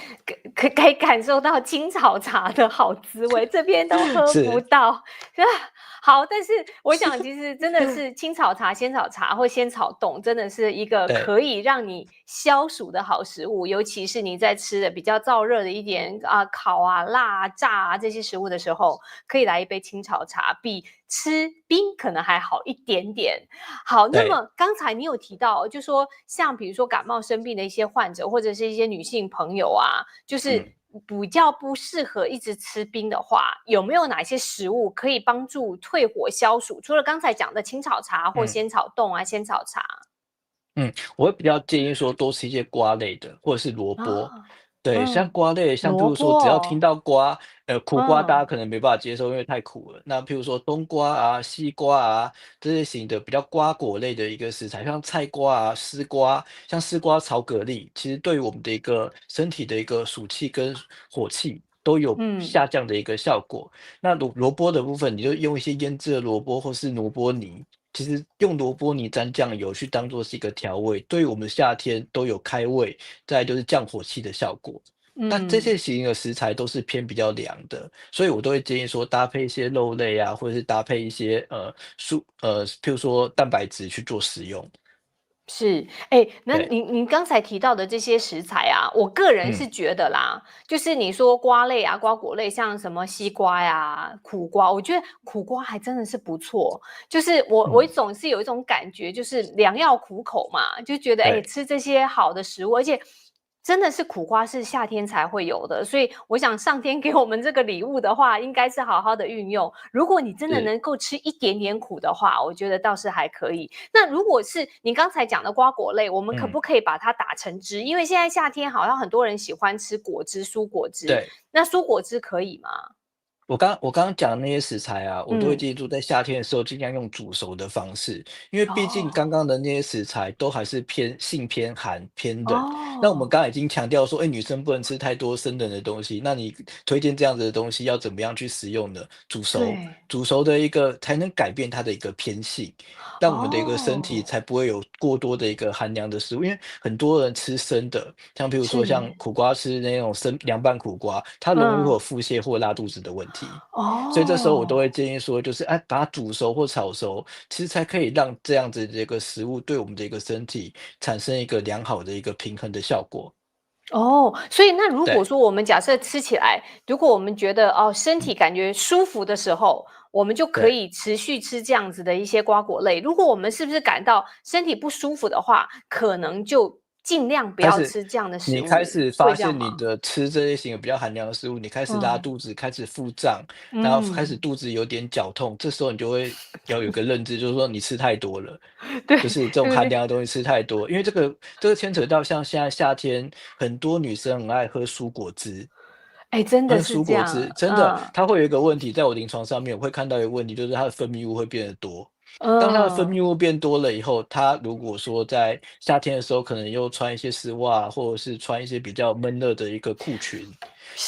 可以感受到青草茶的好滋味，这边都喝不是，到。啊好，但是我想，其实真的是青草茶、仙草茶或仙草冻，真的是一个对可以让你消暑的好食物。尤其是你在吃的比较燥热的一点啊，烤啊、辣啊、炸啊这些食物的时候，可以来一杯青草茶，比吃冰可能还好一点点。好，那对，么刚才你有提到，就说像比如说感冒生病的一些患者，或者是一些女性朋友啊，就是嗯比较不适合一直吃冰的话，有没有哪些食物可以帮助退火消暑？除了刚才讲的青草茶或嗯。仙草冻啊、仙草茶嗯，我会比较建议说多吃一些瓜类的，或者是萝卜。啊，对，像嗯，瓜类，像譬萝如说，只要听卜，到瓜，苦瓜大家嗯可能没办法接受，因为太苦了。那譬如说冬瓜啊、西瓜啊这些型的比较瓜果类的一个食材，像菜瓜啊、丝瓜，像丝瓜炒蛤蜊，其实对于我们的一个身体的一个暑气跟火气都有嗯，下降的一个效果。那萝卜的部分，你就用一些腌制的萝卜或是萝卜泥，其实用萝卜泥沾酱油去当做是一个调味，对于我们夏天都有开胃，再来就是降火气的效果。那这嗯。些型的食材都是偏比较凉的，所以我都会建议说搭配一些肉类啊，或者是搭配一些譬如说蛋白质去做食用。是，哎，那对，您刚才提到的这些食材啊，我个人嗯是觉得啦，就是你说瓜类啊、瓜果类，像什么西瓜呀、苦瓜，我觉得苦瓜还真的是不错。就是我嗯，总是有一种感觉，就是良药苦口嘛，就觉得哎，对，吃这些好的食物，而且真的是苦瓜是夏天才会有的，所以我想上天给我们这个礼物的话，应该是好好的运用。如果你真的是，能够吃一点点苦的话，我觉得倒是还可以。那如果是你刚才讲的瓜果类，我们可嗯，不可以把它打成汁？因为现在夏天好像很多人喜欢吃果汁、蔬果汁，对。那蔬果汁可以吗？我刚刚讲的那些食材啊，我都会嗯，记住，在夏天的时候尽量用煮熟的方式，因为毕竟刚哦，刚的那些食材都还是性偏寒偏冷。那我们哦，刚刚已经强调说，哎，女生不能吃太多生冷的东西，那你推荐这样子的东西要怎么样去食用呢？煮熟，对，煮熟的一个才能改变它的一个偏性，让我们的一个身体哦，才不会有过多的一个寒凉的食物。因为很多人吃生的，像比如说像是，苦瓜吃那种凉拌苦瓜，它容易会嗯，有腹泻或拉肚子的问题。所以这时候我都会哦。建议说，就是哎，把它煮熟或炒熟，其实才可以让这样子的一个食物对我们的一个身体产生一个良好的一个平衡的效果。哦，所以那如果对，说我们假设吃起来，如果我们觉得哦身体嗯，感觉舒服的时候，我们就可对。以持续吃这样子的一些瓜果类。如果我们是不是感到身体不舒服的话，可能就尽量不要开始吃这样的食你开物，始发会这样吗？现你的吃这些型的比较寒凉的食物，你开始拉嗯肚子，开始腹胀，然后开始嗯，肚子有点绞痛，这时候你就会要有一个认知，就是说你吃太多了，对就是这种寒对对，凉的东西吃太多，因为这个牵扯到像现在夏天，很多女生很爱喝蔬果汁，哎，真的喝是这样，蔬果汁真的，嗯它会有一个问题，在我临床上面我会看到一个问题，就是它的分泌物会变得多。当它的分嗯，泌物变多了以后，它如果说在夏天的时候，可能又穿一些丝袜，或者是穿一些比较闷热的一个裤裙，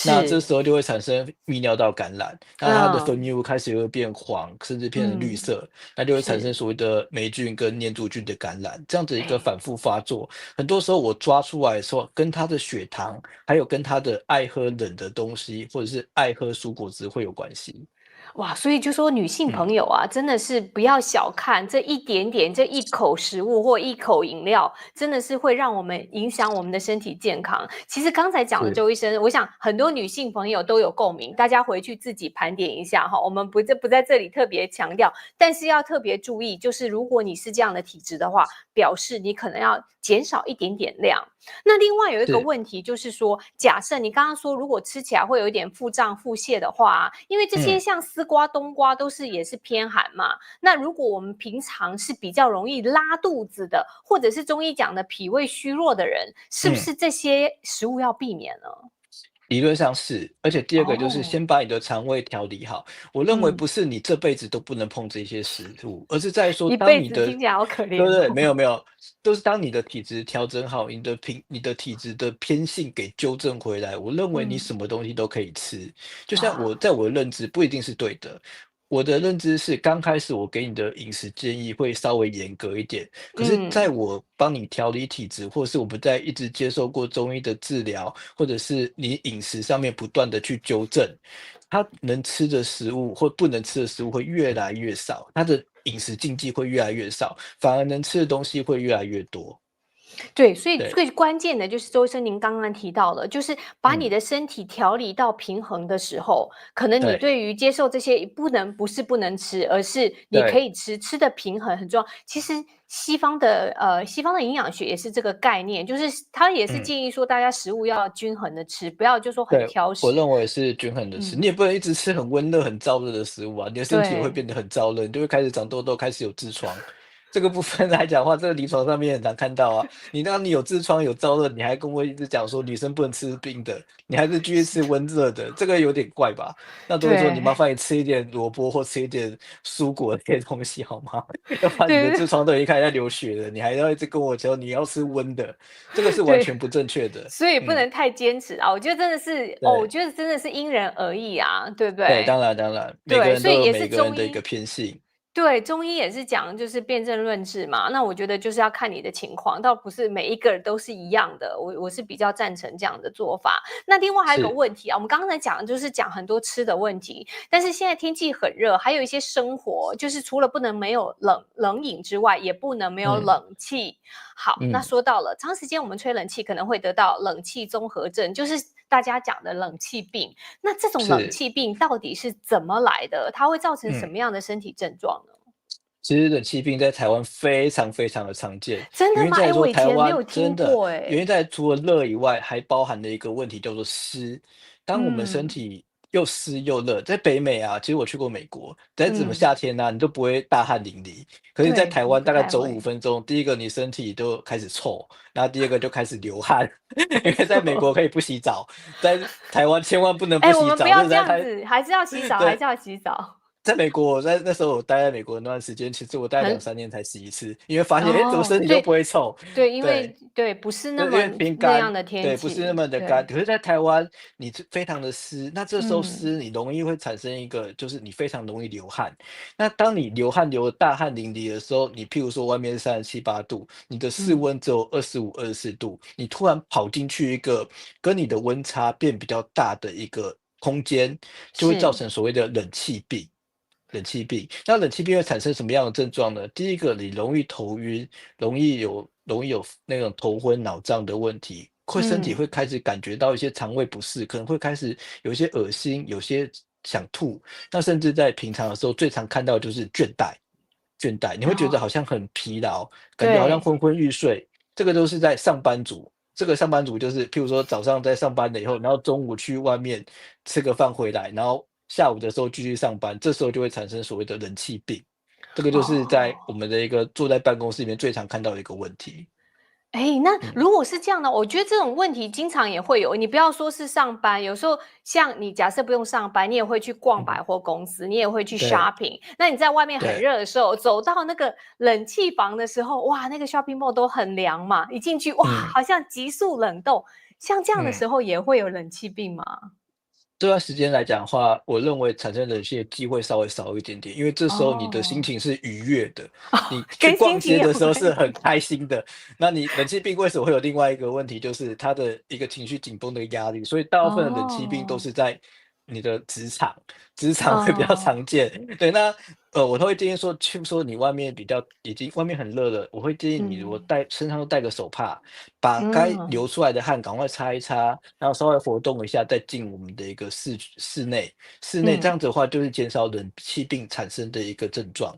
那这是，时候就会产生泌尿道感染，那它的分嗯泌物开始会变黄，甚至变成绿嗯，色，那就会产生是，所谓的霉菌跟念珠菌的感染，这样子一个哎。反复发作。很多时候我抓出来的时候，跟他的血糖，还有跟他的爱喝冷的东西，或者是爱喝蔬果汁会有关系。哇，所以就说女性嗯，朋友啊，真的是不要小看这一点点，这一口食物或一口饮料，真的是会让我们影响我们的身体健康。其实刚才讲的是，周医生，我想很多女性朋友都有共鸣，大家回去自己盘点一下哈。我们不在这里特别强调，但是要特别注意，就是如果你是这样的体质的话，表示你可能要减少一点点量。那另外有一个是，问题就是说，假设你刚刚说如果吃起来会有一点腹胀、腹泻的话，因为这些嗯，像丝刮冬刮都是也是偏寒嘛。那如果我们平常是比较容易拉肚子的，或者是中医讲的脾胃虚弱的人，是不是这些食物要避免呢？理论上是，而且第二个就是哦，先把你的肠胃调理好。我认为嗯，不是你这辈子都不能碰这些食物，而是在说一辈子听起来好可怜对对，没有哦。没有，都是当你的体质调整好，你的体质的偏性给纠正回来，我认为你嗯，什么东西都可以吃。就像哇，在我的认知不一定是对的，我的认知是刚开始我给你的饮食建议会稍微严格一点，可是在嗯，我帮你调理体质，或是我们在一直接受过中医的治疗，或者是你饮食上面不断的去纠正，他能吃的食物或不能吃的食物会越来越少，他的饮食禁忌会越来越少，反而能吃的东西会越来越多。对，所以对，最关键的就是周医生您刚刚提到了，就是把你嗯，的身体调理到平衡的时候，可能你对对于接受这些不是不能吃，而是你可对，以吃，吃的平衡很重要。其实西方的营养学也是这个概念，就是它也是嗯。建议说大家食物要均衡的吃，不要就说很对，挑食。我认为是均衡的吃，你嗯，也不能一直吃很温热、很燥热的食物啊，你的身体也会对变得很燥热，你就会开始长痘痘，开始有痔疮。这个部分来讲的话，这个临床上面很难看到啊。当你有痔疮、有燥热，你还跟我一直讲说女生不能吃冰的，你还是继续吃温热的，这个有点怪吧？那如果说你麻对烦你吃一点萝卜或吃一点蔬果这些东西好吗？要不然你的对痔疮都已经开始在流血了，你还要一直跟我说你要吃温的，这个是完对。全不正确的。所以不嗯，能太坚持啊，我觉得真的是哦，我对。觉得真的是因人而异啊，对不对，对？当然当然，每个对，人都有所以也是每个人的一个中医偏性。对，中医也是讲就是辨证论治嘛，那我觉得就是要看你的情况，倒不是每一个人都是一样的，我是比较赞成这样的做法。那另外还有个是，问题啊，我们刚才讲的就是讲很多吃的问题，但是现在天气很热，还有一些生活，就是除了不能没有冷饮之外，也不能没有嗯冷气。好，那嗯，说到了长时间我们吹冷气可能会得到冷气综合症，就是大家讲的冷气病。那这种冷是，气病到底是怎么来的？它会造成什嗯，么样的身体症状呢？其实冷气病在台湾非常非常的常见，真的吗？哎，原因在于说我以台湾前没有听真的，过哎。原因在除了热以外，还包含了一个问题叫做湿。当我们身嗯，体又湿又热，在北美啊，其实我去过美国，在怎么嗯，夏天呢、你都不会大汗淋漓。可是，在对，台湾不大概走五太会。分钟，第一个你身体都开始臭，然后第二个就开始流汗，因为在美国可以不洗澡，在台湾千万不能不哎，我洗澡，这们不要实在太这样子，还是要洗澡，还对。是要洗澡。在美国，那时候我待在美国那段时间，其实我待两很三年才洗一次，因为发现，怎么哦，身体都不对会臭。对，因为对，对，不是那么因为偏干，那样的天对，不是那气，么的干。对，可是，在台湾，你非常的湿，那这时候嗯，湿，你容易会产生一个，就是你非常容易流汗。那当你流汗流的大汗淋漓的时候，你譬如说外面是37、8度，你的室嗯，温只有25、24度，你突然跑进去一个跟你的温差变比较大的一个空间，就会造是，成所谓的冷气病。冷气病，那冷气病会产生什么样的症状呢？第一个，你容易头晕，容易有那种头昏脑胀的问题，身体嗯，会开始感觉到一些肠胃不适，可能会开始有一些恶心，有些想吐。那甚至在平常的时候，最常看到的就是倦怠，你会觉得好哦，像很疲劳，感觉好像对，昏昏欲睡。这个都是在上班族。这个上班族就是譬如说早上在上班了以后，然后中午去外面吃个饭回来，然后下午的时候继续上班，这时候就会产生所谓的冷气病。这个就是在我哦。们的一个坐在办公室里面最常看到的一个问题。哎，那嗯，如果是这样的，我觉得这种问题经常也会有。你不要说是上班，有时候像你假设不用上班，你也会去逛百嗯，货公司，你也会去 对 shopping。那你在外面很对，热的时候，走到那个冷气房的时候，哇，那个 shopping mall 都很凉嘛，一进去哇，嗯好像急速冷冻。像这样的嗯。时候也会有冷气病吗？这段时间来讲的话，我认为产生冷气的机会稍微少一点点，因为这时候你的心哦，情是愉悦的，哦，你去跟心逛街的时候情有关是很系。开心的。那你冷气病为什么会有另外一个问题，就是它的一个情绪紧绷的压力，所以大部分的冷气病都哦，是在你的职场会比较哦，常见。对，那我都会建议说，去说你外面已经外面很热了，我会建议你如果嗯身上都带个手帕，把该嗯流出来的汗赶快擦一擦，然后稍微活动一下，再进我们的一个室内。室内这嗯。样子的话，就是减少冷气病产生的一个症状。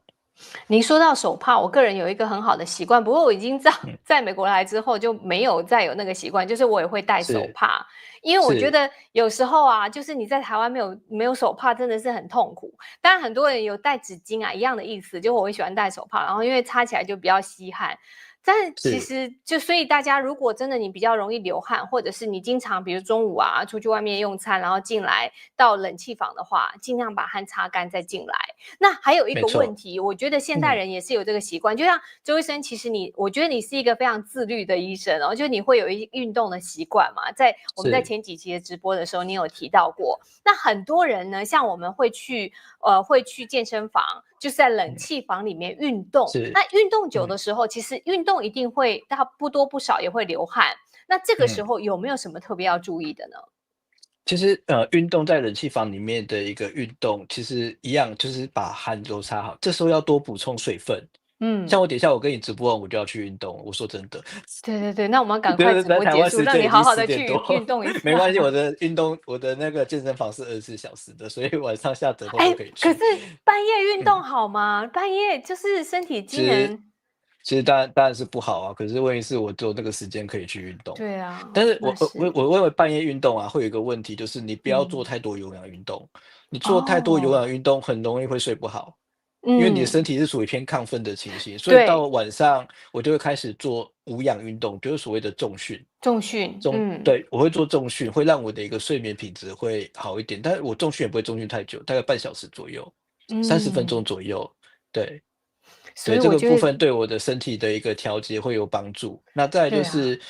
您说到手帕，我个人有一个很好的习惯，不过我已经嗯，在美国来之后就没有再有那个习惯，就是我也会带手是帕，因为我觉是，得有时候啊，就是你在台湾没有手帕，真的是很痛苦。当然很多人有带纸巾啊，一样的意思，就我会喜欢带手帕，然后因为擦起来就比较吸汗。但是其是，实就所以大家如果真的你比较容易流汗，或者是你经常比如中午啊出去外面用餐，然后进来到冷气房的话，尽量把汗擦干再进来。那还有一个问没错，题，我觉得现代嗯，人也是有这个习惯，就像周医生，其实我觉得你是一个非常自律的医生哦，就你会有运动的习惯嘛，我们在是，前几期的直播的时候，你有提到过。那很多人呢，像我们会去健身房，就是在冷嗯，气房里面运动。是，那运动久嗯的时候，其实运动一定会，它不多不少也会流汗。那这个时嗯。候有没有什么特别要注意的呢？其实，运动在冷气房里面的一个运动，其实一样，就是把汗都擦好。这时候要多补充水分。像嗯。我等一下我跟你直播完，我就要去运动了，我说真的。对对对，那我们赶快就是直在台湾播结束，让你好时间已经好的去10点多，运动一没关系，下。我的那个健身房是24小时的，所以晚上下班后哎，都可以可是去。半夜运动嗯，好吗？半夜就是身体机其实能。其实当然是不好啊，可是问题是我只有那个时间可以去运动。对啊，但是那是。我认为半夜运动啊，会有一个问题，就是你不要做嗯。太多有氧运动。你做太多有哦。氧运动，很容易会睡不好。因为你的身嗯。体是属于偏亢奋的情形，所以到对。晚上我就会开始做无氧运动，就是所谓的重训。重训。嗯。对，我会做重训，会让我的一个睡眠品质会好一点，但是我重训也不会重训太久，大概半小时左右30分钟嗯。左右。对，对，所以这个部我觉得。分对我的身体的一个调节会有帮助。那再来就对啊。是，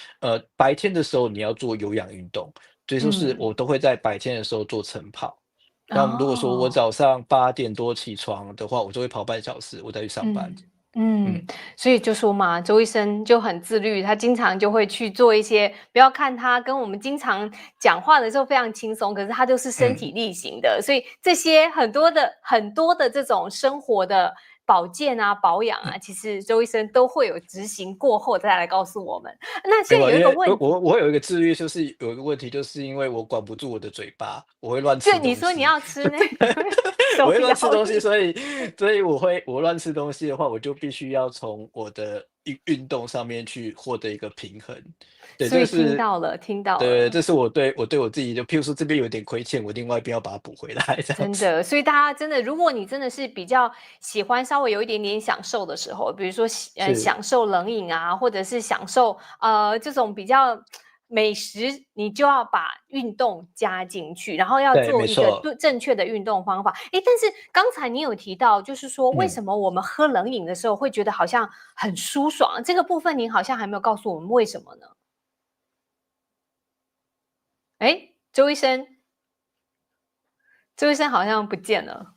白天的时候你要做有氧运动，所以说是嗯。我都会在白天的时候做晨跑。那如果说我哦。早上8点多起床的话，我就会跑半小时，我再去上班。嗯。嗯。嗯，所以就说嘛，周医生就很自律，他经常就会去做一些，不要看他跟我们经常讲话的时候非常轻松，可是他都是身嗯，体力行的，所以这些很多的这种生活的保健啊、保养嗯。啊，其实周医生都会有执行过后再来告诉我们。那没有，现在有一个因为问题，我有一个自律，就是有一个问题，就是因为我管不住我的嘴巴，我会乱吃就你说你东西。要吃那个我手会乱吃东西，摇饮。所以我乱吃东西的话，我就必须要从我的运动上面去获得一个平衡。对，这所以听个是到了，听到对，了。这是我对我自己就譬如说这边有点亏欠，我另外一边要把它补回来这样子。真的，所以大家真的，如果你真的是比较喜欢稍微有一点点享受的时候，比如说是，享受冷饮啊，或者是享受这种比较美食，你就要把运动加进去，然后要对，做一个没错。正确的运动方法。诶，但是刚才你有提到，就是说为嗯。什么我们喝冷饮的时候会觉得好像很舒爽？这个部分您好像还没有告诉我们为什么呢？诶，周医生，周医生好像不见了。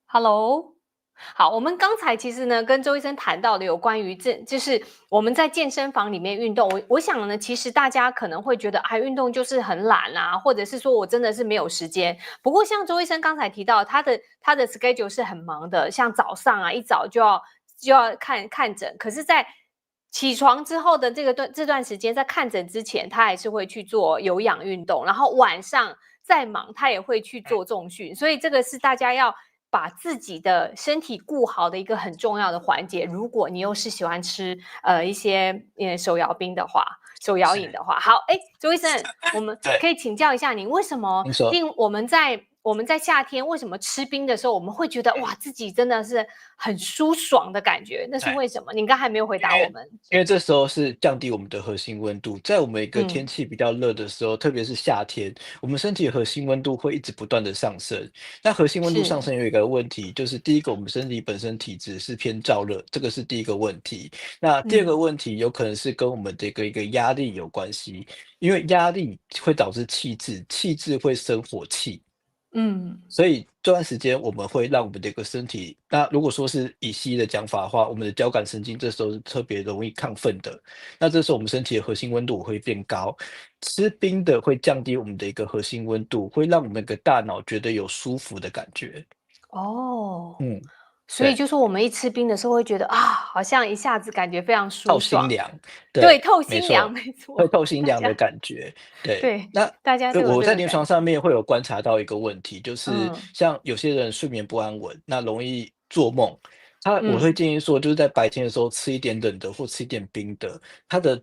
Hello。好，我们刚才其实呢，跟周医生谈到的有关于就是我们在健身房里面运动。我想呢，其实大家可能会觉得，哎，运动就是很懒啊，或者是说我真的是没有时间。不过像周医生刚才提到，他的 schedule 是很忙的，像早上啊，一早就要看诊，可是，在起床之后的这段时间，在看诊之前，他还是会去做有氧运动，然后晚上再忙，他也会去做重训，所以这个是大家要把自己的身体顾好的一个很重要的环节。如果你又是喜欢吃一些手摇冰的话，手摇饮是，的话，好，哎，周医生，我们对，可以请教一下您，为什么您说。我们在夏天为什么吃冰的时候，我们会觉得哇，自己真的是很舒爽的感觉？那是对。为什么？您刚才没有回答我们。因为这时候是降低我们的核心温度，在我们一个天嗯。气比较热的时候，特别是夏天，我们身体的核心温度会一直不断的上升。那核心温度上是。升有一个问题，就是第一个，我们身体本身体质是偏燥热，这个是第一个问题。那第二个嗯。问题有可能是跟我们的一个压力有关系，因为压力会导致气滞，气滞会生火气。嗯。所以这段时间我们会让我们的一个身体，那如果说是以西医的讲法的话，我们的交感神经这时候是特别容易亢奋的，那这时候我们身体的核心温度会变高，吃冰的会降低我们的一个核心温度，会让我们的大脑觉得有舒服的感觉。哦，嗯，所以对，就说我们一吃冰的时候会觉得啊，好像一下子感觉非常舒透心爽。凉，对，对，透心凉，没错，没错。会透心凉的大家感觉。对，对，那大家都有我这个感觉。在临床上面会有观察到一个问题，就是嗯。像有些人睡眠不安稳，那容易做梦。我会嗯。建议说，就是在白天的时候吃一点冷的或吃一点冰的，他的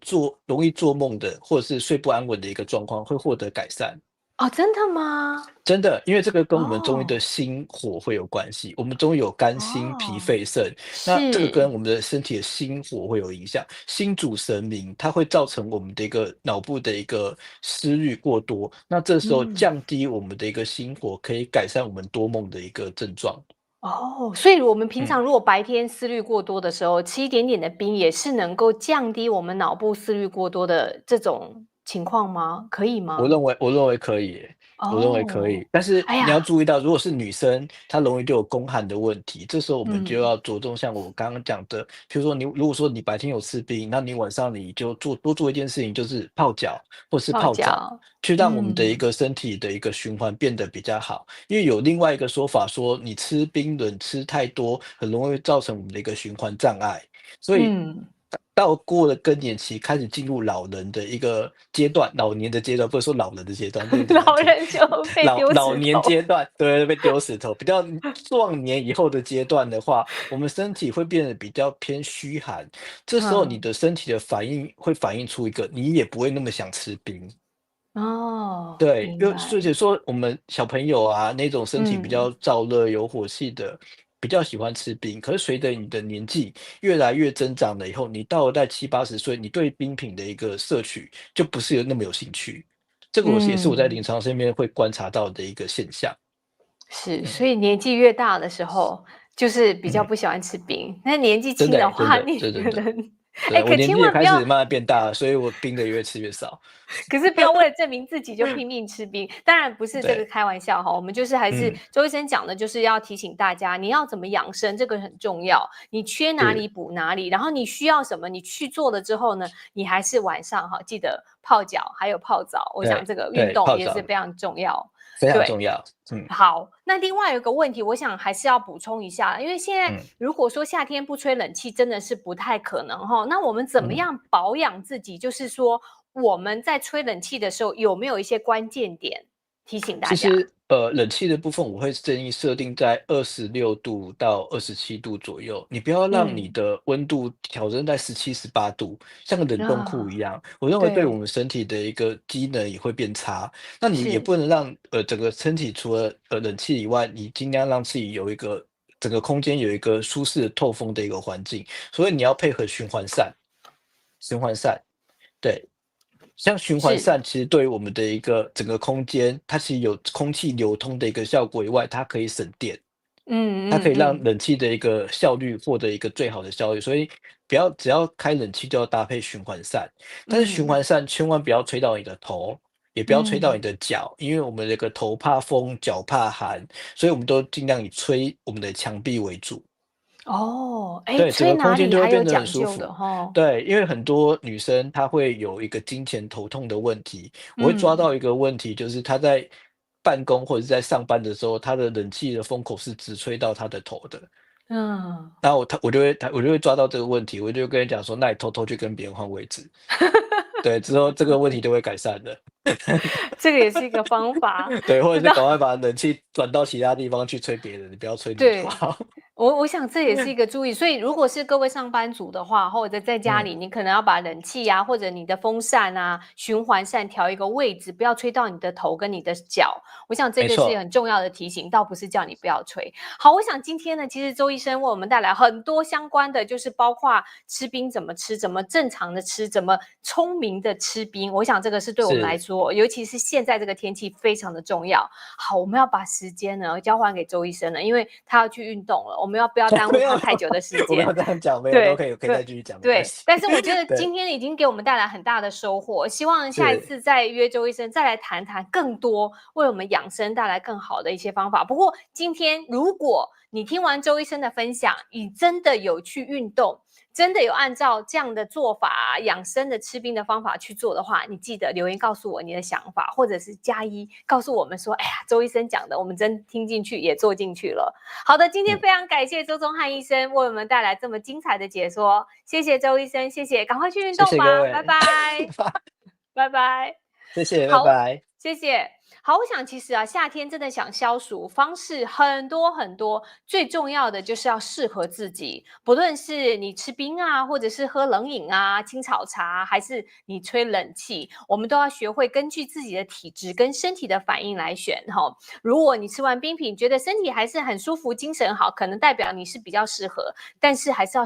容易做梦的或者是睡不安稳的一个状况会获得改善。哦，真的吗？真的，因为这个跟我们中医的哦，心火会有关系。我们中医有肝、心、脾、哦，肺、肾，那这个是，跟我们的身体的心火会有影响。心主神明，它会造成我们的一个脑部的一个思虑过多，那这时候嗯。降低我们的一个心火，可以改善我们多梦的一个症状。哦，所以我们平嗯。常如果白天思虑过多的时候，吃一点点的冰也是能够降低我们脑部思虑过多的这种情况吗？可以吗？我认为可以耶，我认为可哦，以。但是你要哎呀，注意到，如果是女生，她容易就有宫寒的问题，这时候我们就嗯，要着重像我刚刚讲的，比如说如果说你白天有吃冰，那你晚上你就多做一件事情，就是泡脚或是泡泡澡，脚，去让我们的一嗯，个身体的一个循环变得比较好。因为有另外一个说法说，你吃冰冷吃太多，很容易造成我们的一个循环障碍。所以嗯，到过了更年期，开始进入老人的一个阶段，老年的阶段，不是说老人的阶段，那有点难听。老人就被丢老石头，年阶段，对，被丢石头。比较壮年以后的阶段的话，我们身体会变得比较偏虚寒，这时候你嗯，的身体的反应会反映出一个，你也不会那么想吃冰。哦，对，因为所明白，以说我们小朋友啊，那种身体比较嗯，燥热、有火气的，比较喜欢吃冰。可是随着你的年纪越来越增长了以后，你到了在70、80岁，你对冰品的一个摄取就不是那么有兴趣。这个也是我在临嗯。床身边会观察到的一个现象。是，嗯所以年纪越大的时候，就是比较嗯，不喜欢吃冰。那年纪真的欸，真轻的话，的，你这真的。可能，哎，对，我可年纪也千万不要，开始慢慢变大了，所以我冰的越吃越少。可是不要为了证明自己就拼命吃冰。当然不是这个对，开玩笑哈，我们就是还是嗯，周医生讲的，就是要提醒大家，你要怎么养生，这个很重要。你缺哪里是，补哪里，然后你需要什么，你去做了之后呢，你还是晚上哈记得泡脚，还有泡澡。我想对这个运对，动泡澡也是非常重要。非常对，重要。嗯好，那另外有一个问题，我想还是要补充一下，因为现在嗯如果说夏天不吹冷气，真的是不太可能哈。那我们怎么嗯。样保养自己？就是说我们在吹冷气的时候，有没有一些关键点提醒大家？其实，冷气的部分我会建议设定在26度到27度左右，你不要让你嗯，的温度调整在17、18度，像个冷冻库一啊，样。我认为对我对，们身体的一个机能也会变差。那你也是，不能让整个身体除了冷气以外，你尽量让自己有一个整个空间有一个舒适的透风的一个环境，所以你要配合循环扇，循环扇。对，像循环是，扇其实对于我们的一个整个空间，它其实有空气流通的一个效果以外，它可以省电，它可以让嗯嗯嗯冷气的一个效率获得一个最好的效率。所以只要开冷气就要搭配循环扇，但是循嗯环扇千万不要吹到你的头，也不要吹到你嗯，的脚，因为我们这个头怕风，脚怕寒，所以我们都尽量以吹我们的墙壁为主。哦，哎，对，整个空吹哪里间就会变得很还有讲舒服。究的哈。对，因为很多女生她会有一个经前头痛的问题，我会抓嗯到一个问题，就是她在办公或者是在上班的时候，她的冷气的风口是直吹到她的头的。嗯。然后我就会抓到这个问题，我就跟你讲说，那你偷偷去跟别人换位置。对，之后这个问题就会改善的。这个也是一个方法。对，或者是那赶快把冷气转到其他地方去吹别人，你不要吹你就对，好。我想这也是一个注意，所以如果是各位上班族的话，或者在家嗯，里，你可能要把冷气啊，或者你的风扇啊、循环扇调一个位置，不要吹到你的头跟你的脚。我想这个是没错。很重要的提醒，倒不是叫你不要吹。好，我想今天呢，其实周医生为我们带来很多相关的，就是包括吃冰怎么吃，怎么正常的吃，怎么聪明的吃冰。我想这个是对我们来是。说，尤其是现在这个天气非常的重要。好，我们要把时间呢交还给周医生了，因为他要去运动了，我们不要耽误没有，他太久的时我没有间。这样讲，没有，都对可以对再继续讲，没关对，系。但是我觉得对，今天已经给我们带来很大的收获，希望下一是，次再约周医生再来谈谈更多为我们养生带来更好的一些方法。不过今天如果你听完周医生的分享，你真的有去运动，真的有按照这样的做法养生的吃冰的方法去做的话，你记得留言告诉我你的想法，或者是加一告诉我们说，哎呀，周医生讲的我们真听进去也做进去了。好的，今天嗯，非常感谢周宗汉医生为我们带来这么精彩的解说，谢谢周医生，谢谢，赶快去运谢谢各动吧，拜位，拜，拜拜。谢谢，拜好，拜。谢谢。好，我想其实啊，夏天真的想消暑方式很多很多，最重要的就是要适合自己。不论是你吃冰啊，或者是喝冷饮啊、青草茶，还是你吹冷气，我们都要学会根据自己的体质跟身体的反应来选哈。如果你吃完冰品觉得身体还是很舒服、精神好，可能代表你是比较适合，但是还是要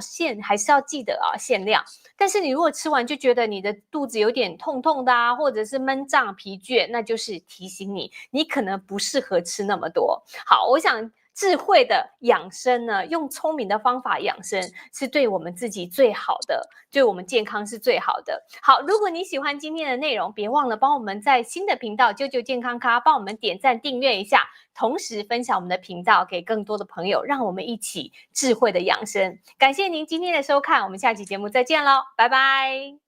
记得啊，限量。但是你如果吃完就觉得你的肚子有点痛痛的啊，或者是闷胀、疲倦，那就是提醒你，你可能不适合吃那么多。好，我想智慧的养生呢，用聪明的方法养生是对我们自己最好的，对我们健康是最好的。好，如果你喜欢今天的内容，别忘了帮我们在新的频道啾啾健康咖帮我们点赞订阅一下，同时分享我们的频道给更多的朋友，让我们一起智慧的养生。感谢您今天的收看，我们下期节目再见喽，拜拜。